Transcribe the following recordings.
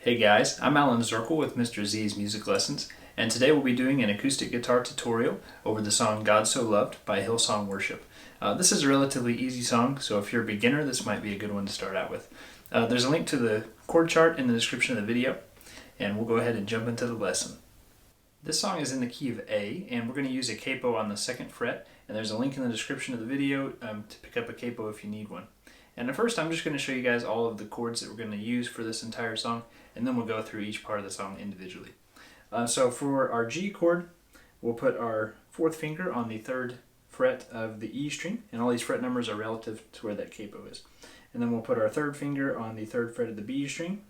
Hey guys, I'm Alan Zirkle with Mr. Z's Music Lessons, and today we'll be doing an acoustic guitar tutorial over the song God So Loved by Hillsong Worship. This is a relatively easy song, so if you're a beginner, this might be a good one to start out with. There's a link to the chord chart in the description of the video, and we'll go ahead and jump into the lesson. This song is in the key of A, and we're going to use a capo on the 2nd fret, and there's a link in the description of the video to pick up a capo if you need one. And at first I'm just going to show you guys all of the chords that we're going to use for this entire song, and then we'll go through each part of the song individually. So for our G chord, we'll put our 4th finger on the 3rd fret of the E string, and all these fret numbers are relative to where that capo is. And then we'll put our 3rd finger on the 3rd fret of the B string,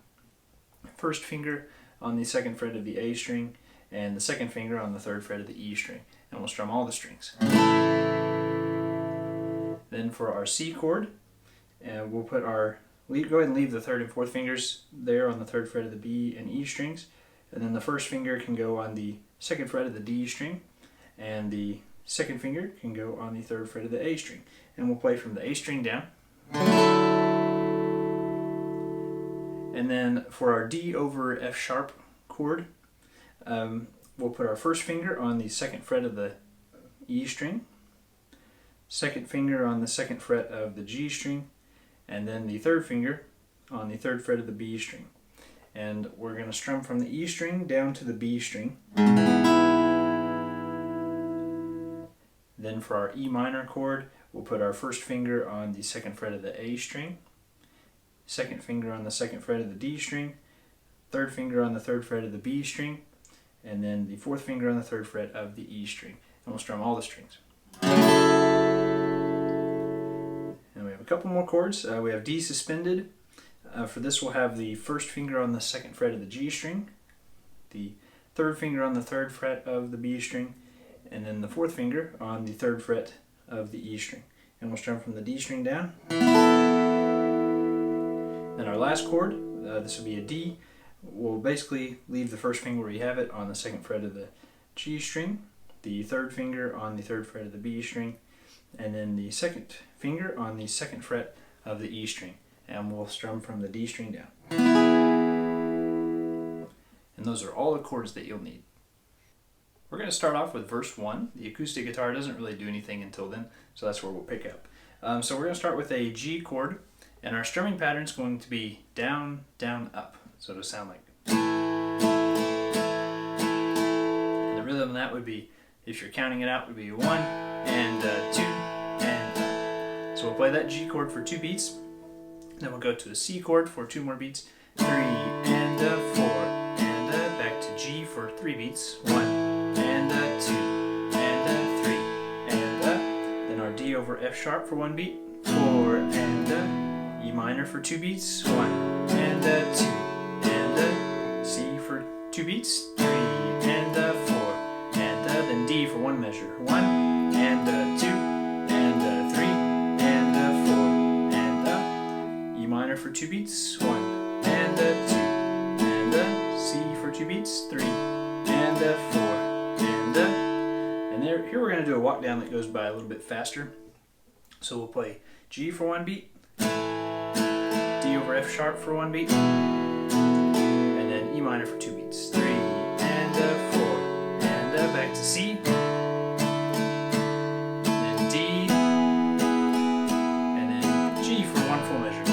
1st finger on the 2nd fret of the A string, and the 2nd finger on the 3rd fret of the E string. And we'll strum all the strings. Then for our C chord, we'll put our, go ahead and leave the 3rd and 4th fingers there on the 3rd fret of the B and E strings, and then the 1st finger can go on the 2nd fret of the D string, and the 2nd finger can go on the 3rd fret of the A string. And we'll play from the A string down. And then for our D over F sharp chord, we'll put our 1st finger on the 2nd fret of the E string, 2nd finger on the 2nd fret of the G string, and then the 3rd finger on the 3rd fret of the B string. And we're going to strum from the E string down to the B string. Then for our E minor chord, we'll put our 1st finger on the 2nd fret of the A string, 2nd finger on the 2nd fret of the D string, 3rd finger on the 3rd fret of the B string, and then the 4th finger on the 3rd fret of the E string. And we'll strum all the strings. And we have a couple more chords. We have D suspended. For this we'll have the 1st finger on the 2nd fret of the G string, the 3rd finger on the 3rd fret of the B string, and then the 4th finger on the 3rd fret of the E string. And we'll strum from the D string down. Then our last chord, this will be a D. We'll basically leave the 1st finger where you have it on the 2nd fret of the G string, the 3rd finger on the 3rd fret of the B string, and then the 2nd finger on the 2nd fret of the E string. And we'll strum from the D string down. And those are all the chords that you'll need. We're going to start off with verse 1. The acoustic guitar doesn't really do anything until then, so that's where we'll pick up. So we're going to start with a G chord, and our strumming pattern is going to be down, down, up. So it'll sound like. And the rhythm of that would be, if you're counting it out, would be 1 and 2 and up. So we'll play that G chord for 2 beats. Then we'll go to a C chord for 2 more beats, 3 and 4 and back to G for 3 beats, 1 and 2 and 3 and then our D over F sharp for 1 beat, 4 and E minor for 2 beats, 1 and 2 and C for 2 beats, 3 and 4 and then D for 1 measure, 1 and 2 and 3 and 4 and E minor for 2 beats, 1 and 2 and C for 2 beats, 3 and 4 and here we're going to do a walk down that goes by a little bit faster. So we'll play G for 1 beat, D over F sharp for 1 beat, and then E minor for 2 beats, 3 and 4 and back to C, and then D, and then G for 1 full measure.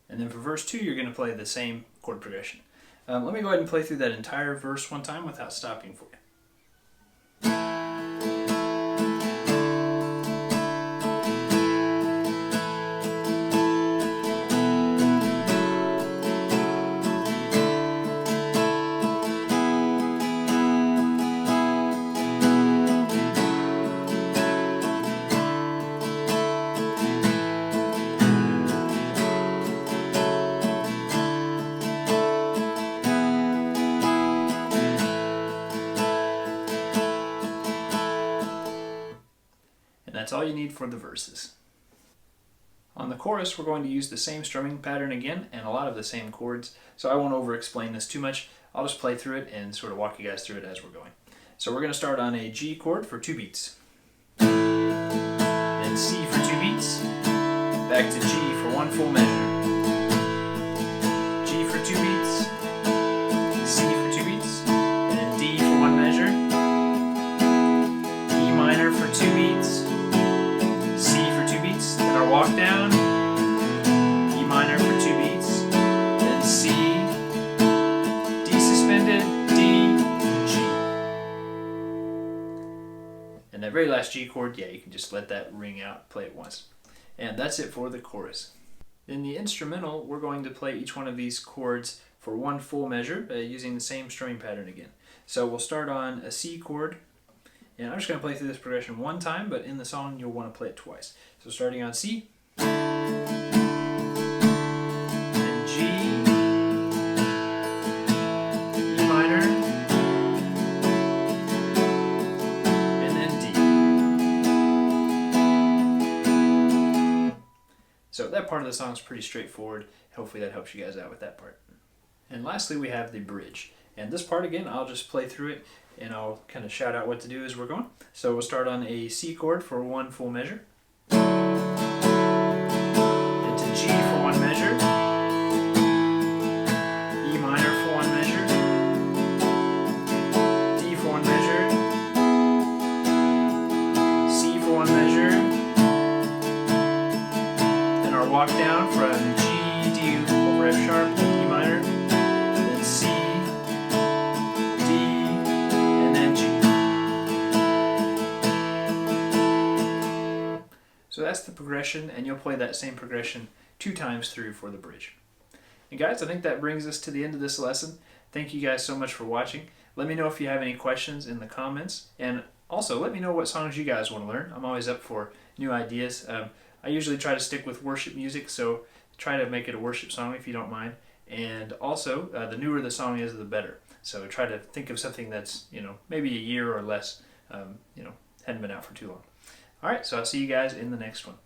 And then for verse 2 you're going to play the same chord progression. Let me go ahead and play through that entire verse one time without stopping for you. That's all you need for the verses. On the chorus, we're going to use the same strumming pattern again and a lot of the same chords, so I won't over explain this too much. I'll just play through it and sort of walk you guys through it as we're going. So we're going to start on a G chord for 2 beats, then C for 2 beats, back to G for one full measure, G for 2 beats, C for 2 beats, and then D for one measure, E minor for 2 beats, C for 2 beats, then our walk down, E minor for 2 beats, then C, D suspended, D, G. And that very last G chord, yeah, you can just let that ring out, play it once. And that's it for the chorus. In the instrumental, we're going to play each one of these chords for one full measure using the same strumming pattern again. So we'll start on a C chord, and I'm just going to play through this progression one time, but in the song you'll want to play it twice. So starting on C, and G, E minor, and then D. So that part of the song is pretty straightforward. Hopefully that helps you guys out with that part. And lastly we have the bridge. And this part again, I'll just play through it and I'll kind of shout out what to do as we're going. So we'll start on a C chord for one full measure, then to G for one measure, E minor for one measure, D for one measure, C for one measure, then our walk down from G, D over F sharp, E minor, then C, D, and then G. So that's the progression, and you'll play that same progression 2 times through for the bridge. And guys, I think that brings us to the end of this lesson. Thank you guys so much for watching. Let me know if you have any questions in the comments, and also let me know what songs you guys want to learn. I'm always up for new ideas. I usually try to stick with worship music, so try to make it a worship song if you don't mind. And also, the newer the song is, the better. So try to think of something that's, maybe a year or less, hadn't been out for too long. All right, so I'll see you guys in the next one.